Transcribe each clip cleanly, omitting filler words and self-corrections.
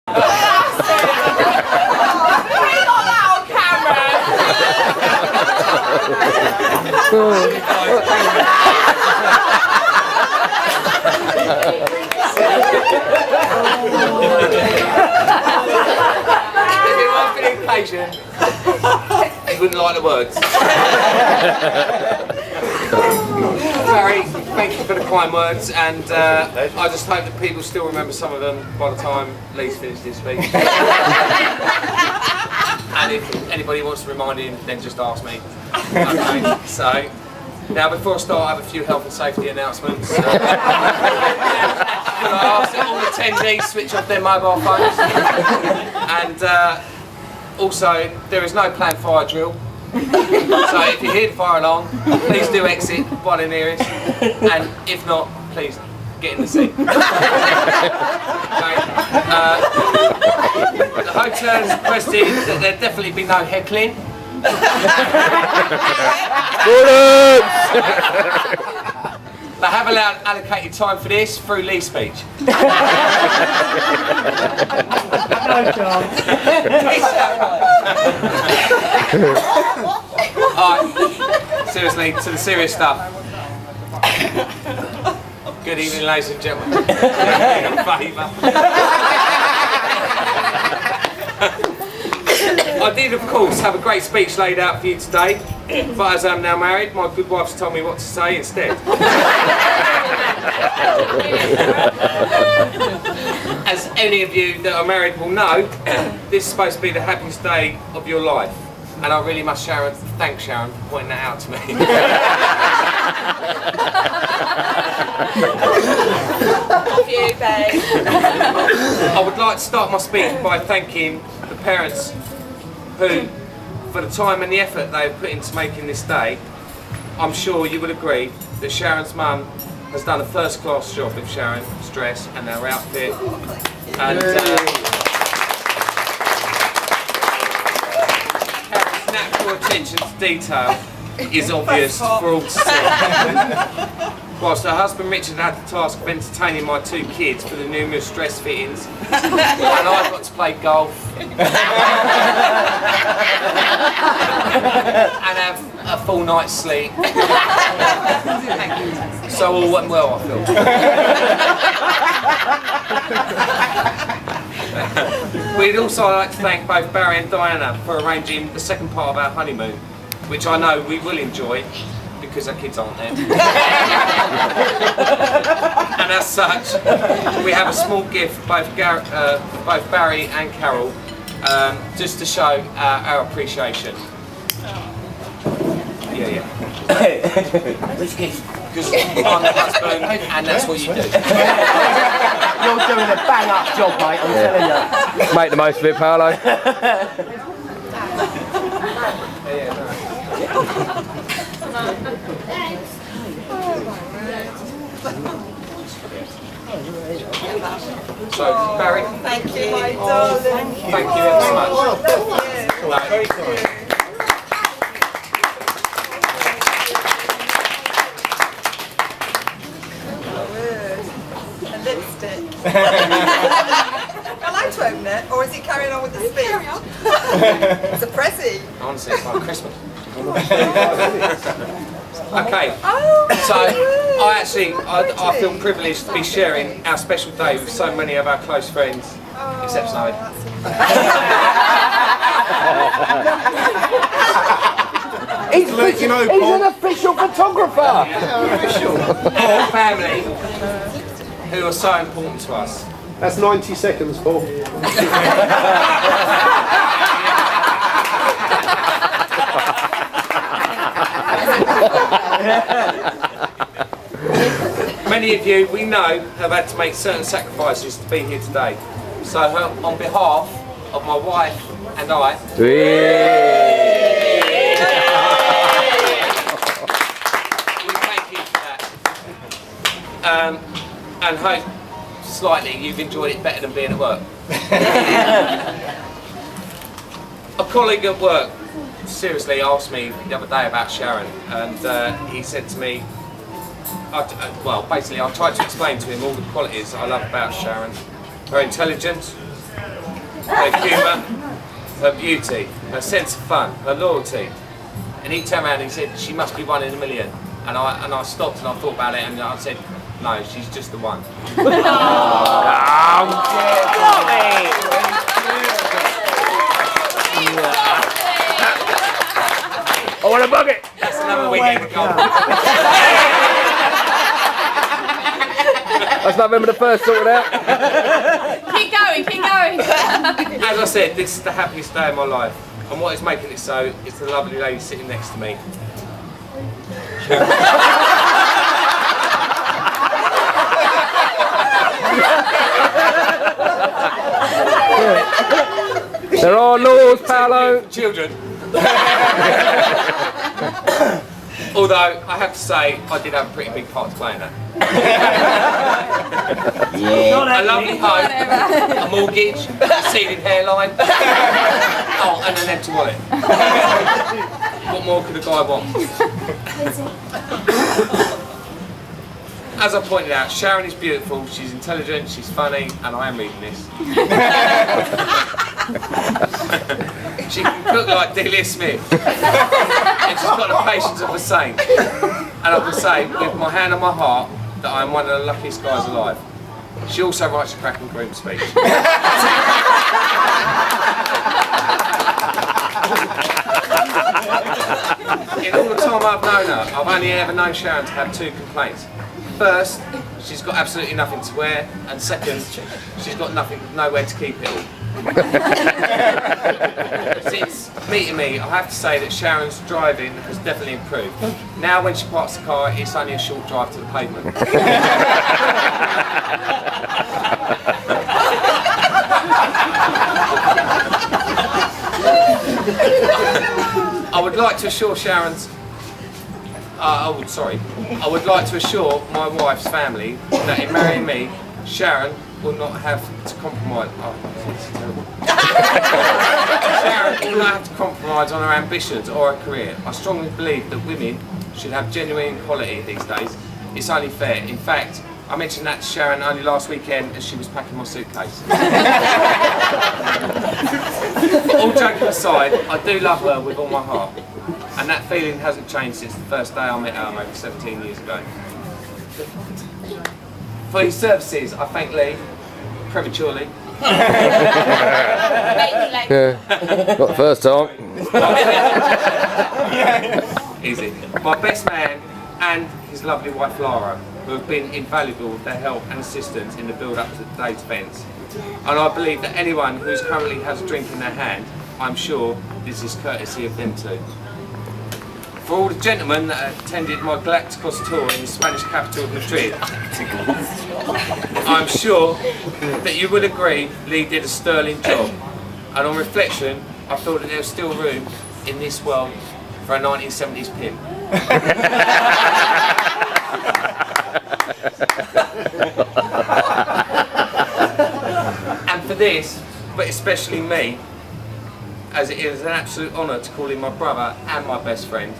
If it wasn't been impatient, he wouldn't like the words. Barry, thank you for the kind words, and I just hope that people still remember some of them by the time Lee's finished his speech. And if anybody wants to remind him, then just ask me. Okay, so now before I start, I have a few health and safety announcements. Can I ask that all attendees switch off their mobile phones? And also, there is no planned fire drill. So if you hear the fire alarm, please do exit by the nearest. And if not, please get in the seat. Okay. The hotel has requested that there definitely be no heckling. They have allowed allocated time for this through Lee's speech. No chance. Alright, seriously, to the serious stuff. Good evening, ladies and gentlemen. A favour. I did, of course, have a great speech laid out for you today, but as I'm now married, my good wife's told me what to say instead. As any of you that are married will know, this is supposed to be the happiest day of your life, and I really must thank Sharon for pointing that out to me. Love you, babe. I would like to start my speech by thanking the parents who, for the time and the effort they have put into making this day. I'm sure you will agree that Sharon's mum has done a first-class job with Sharon's dress and her outfit. And Sharon's natural attention to detail is obvious for all to see. Whilst her husband Richard had the task of entertaining my two kids for the numerous dress fittings, and I got to play golf and have a full night's sleep. So all went well, I feel. We'd also like to thank both Barry and Diana for arranging the second part of our honeymoon, which I know we will enjoy because our kids aren't there. And as such, we have a small gift for both Barry and Carol, just to show our appreciation. Yeah. Which gift? Because I'm the husband, and that's what you do. You're doing a bang-up job, mate, I'm telling you. Make the most of it, Paolo. So, Barry, Thank you, my darling. thank you ever so much. Thank you. A lipstick. I like to open it, or is he carrying on with the speech? Carry on. It's a prezi. Honestly, it's like Christmas. Okay, Oh, so I feel privileged to be sharing our special day with so many of our close friends, except Snowy. He's an official photographer! Our family, who are so important to us. That's 90 seconds, Paul. Many of you, we know, have had to make certain sacrifices to be here today. So on behalf of my wife and I, we thank you for that. And hope slightly you've enjoyed it better than being at work. A colleague at work seriously asked me the other day about Sharon, and he said to me, well, basically I tried to explain to him all the qualities I love about Sharon. Her intelligence, her humour, her beauty, her sense of fun, her loyalty. And he turned around and he said, she must be one in a million. And I stopped and I thought about it and I said, no, she's just the one. I want a bucket. That's another weekend of golf. That's November the 1st sorted out. Keep going, keep going. As I said, this is the happiest day of my life. And what is making it so is the lovely lady sitting next to me. There are laws, Paolo. Children. Although, I have to say, I did have a pretty big part to play in that. A lovely home, a mortgage, a receding hairline, oh, and an empty wallet. What more could a guy want? As I pointed out, Sharon is beautiful, she's intelligent, she's funny, and I am reading this. She can cook like Delia Smith, and she's got the patience of a saint. And I can say, with my hand on my heart, that I am one of the luckiest guys alive. She also writes a cracking Groom speech. In all the time I've known her, I've only ever known Sharon to have two complaints. First, she's got absolutely nothing to wear, and second, she's got nowhere to keep it all. Since meeting me, I have to say that Sharon's driving has definitely improved. Now when she parks the car, it's only a short drive to the pavement. I would like to assure I would like to assure my wife's family that in marrying me, Sharon will not have to compromise. Sharon will not have to compromise on her ambitions or her career. I strongly believe that women should have genuine equality these days. It's only fair. In fact, I mentioned that to Sharon only last weekend as she was packing my suitcase. But all joking aside, I do love her with all my heart. And that feeling hasn't changed since the first day I met her over 17 years ago. For his services, I thank Lee, prematurely. Yeah. Not the first time. Easy. My best man and his lovely wife Lara, who have been invaluable with their help and assistance in the build-up to today's events. And I believe that anyone who currently has a drink in their hand, I'm sure this is courtesy of them too. For all the gentlemen that attended my Galacticos tour in the Spanish capital of Madrid, I'm sure that you will agree Lee did a sterling job. And on reflection, I thought that there was still room in this world for a 1970s pimp. And for this, but especially me, as it is an absolute honour to call him my brother and my best friend,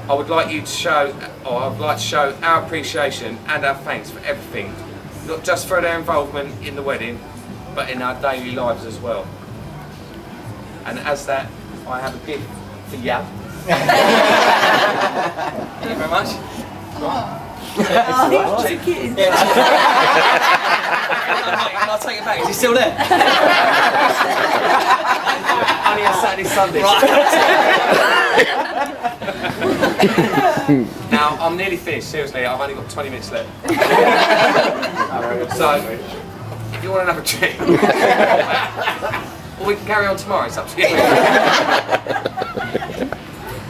I'd like to show our appreciation and our thanks for everything, not just for their involvement in the wedding, but in our daily lives as well. And as that, I have a gift for you. Thank you very much. I'll take it back. Is he still there? Only on Saturday, Sunday. Now, I'm nearly finished, seriously, I've only got 20 minutes left. So, if you want another drink, or we can carry on tomorrow, it's up to you.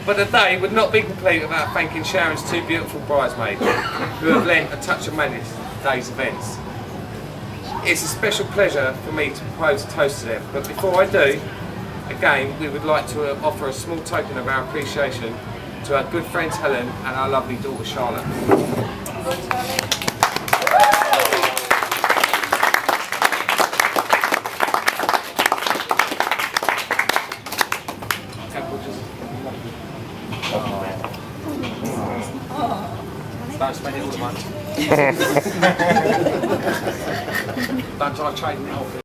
But the day would not be complete without thanking Sharon's two beautiful bridesmaids, who have lent a touch of magic to today's events. It's a special pleasure for me to propose a toast to them, but before I do, again, we would like to offer a small token of our appreciation to our good friends Helen and our lovely daughter Charlotte. Don't spend it all the money. Don't try trading it off.